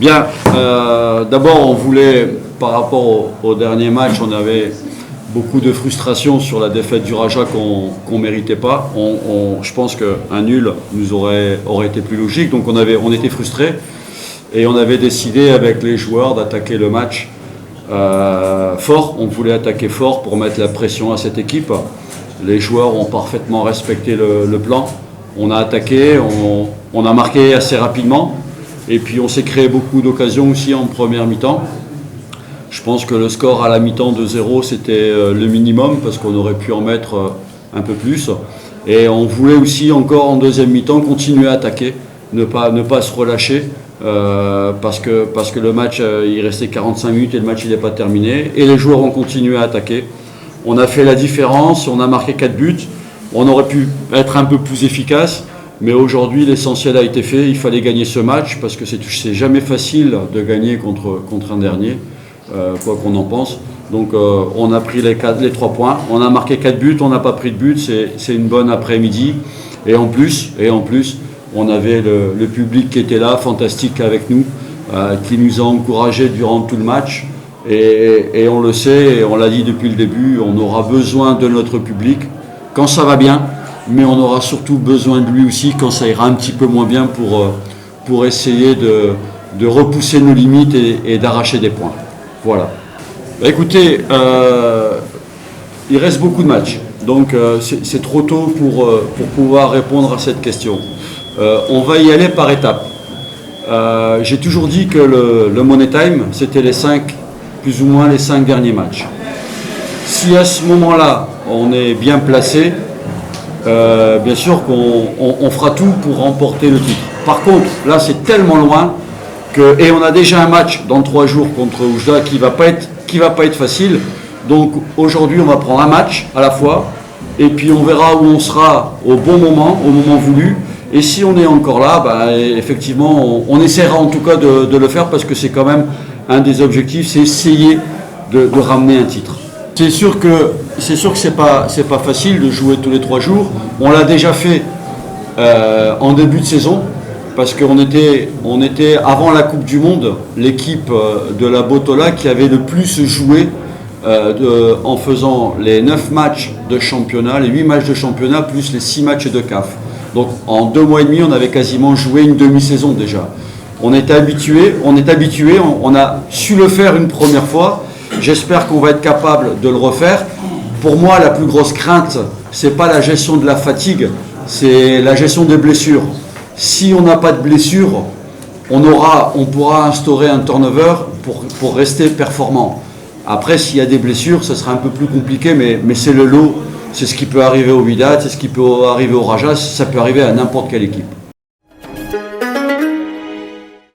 Bien, d'abord on voulait, par rapport au dernier match, on avait beaucoup de frustration sur la défaite du Raja qu'on ne méritait pas. Je pense qu'un nul nous aurait été plus logique, donc on était frustrés et on avait décidé avec les joueurs d'attaquer le match fort. On voulait attaquer fort pour mettre la pression à cette équipe. Les joueurs ont parfaitement respecté le plan. On a attaqué, on a marqué assez rapidement. Et puis on s'est créé beaucoup d'occasions aussi en première mi-temps. Je pense que le score à la mi-temps de 0, c'était le minimum parce qu'on aurait pu en mettre un peu plus. Et on voulait aussi encore en deuxième mi-temps continuer à attaquer, ne pas se relâcher parce que le match, il restait 45 minutes et le match il n'est pas terminé. Et les joueurs ont continué à attaquer. On a fait la différence, on a marqué 4 buts. On aurait pu être un peu plus efficace. Mais aujourd'hui, l'essentiel a été fait. Il fallait gagner ce match parce que c'est jamais facile de gagner contre un dernier, quoi qu'on en pense. Donc on a pris les 3 points. On a marqué 4 buts, on n'a pas pris de but. C'est une bonne après-midi. Et en plus, on avait le public qui était là, fantastique avec nous, qui nous a encouragés durant tout le match. Et on le sait, et on l'a dit depuis le début, on aura besoin de notre public quand ça va bien. Mais on aura surtout besoin de lui aussi quand ça ira un petit peu moins bien pour essayer de repousser nos limites et d'arracher des points. Voilà. Écoutez, il reste beaucoup de matchs, donc c'est trop tôt pour pouvoir répondre à cette question. On va y aller par étapes. J'ai toujours dit que le Money Time, c'était plus ou moins les 5 derniers matchs. Si à ce moment-là, on est bien placé, bien sûr qu'on fera tout pour remporter le titre. Par contre, là c'est tellement loin et on a déjà un match dans 3 jours contre Oujda qui va pas être facile. Donc aujourd'hui on va prendre un match à la fois et puis on verra où on sera au bon moment, au moment voulu. Et si on est encore là, effectivement on essaiera en tout cas de le faire parce que c'est quand même un des objectifs, c'est essayer de ramener un titre. C'est sûr que c'est pas facile de jouer tous les 3 jours. On l'a déjà fait en début de saison parce qu'on était avant la Coupe du Monde l'équipe de la Botola qui avait le plus joué en faisant les 9 matchs de championnat, les 8 matchs de championnat plus les 6 matchs de CAF. Donc en 2 mois et demi, on avait quasiment joué une demi-saison déjà. On est habitué, on a su le faire une première fois. J'espère qu'on va être capable de le refaire. Pour moi, la plus grosse crainte, c'est pas la gestion de la fatigue, c'est la gestion des blessures. Si on n'a pas de blessures, on pourra instaurer un turnover pour rester performant. Après, s'il y a des blessures, ça sera un peu plus compliqué, mais c'est le lot. C'est ce qui peut arriver au Wydad, c'est ce qui peut arriver au Raja, ça peut arriver à n'importe quelle équipe.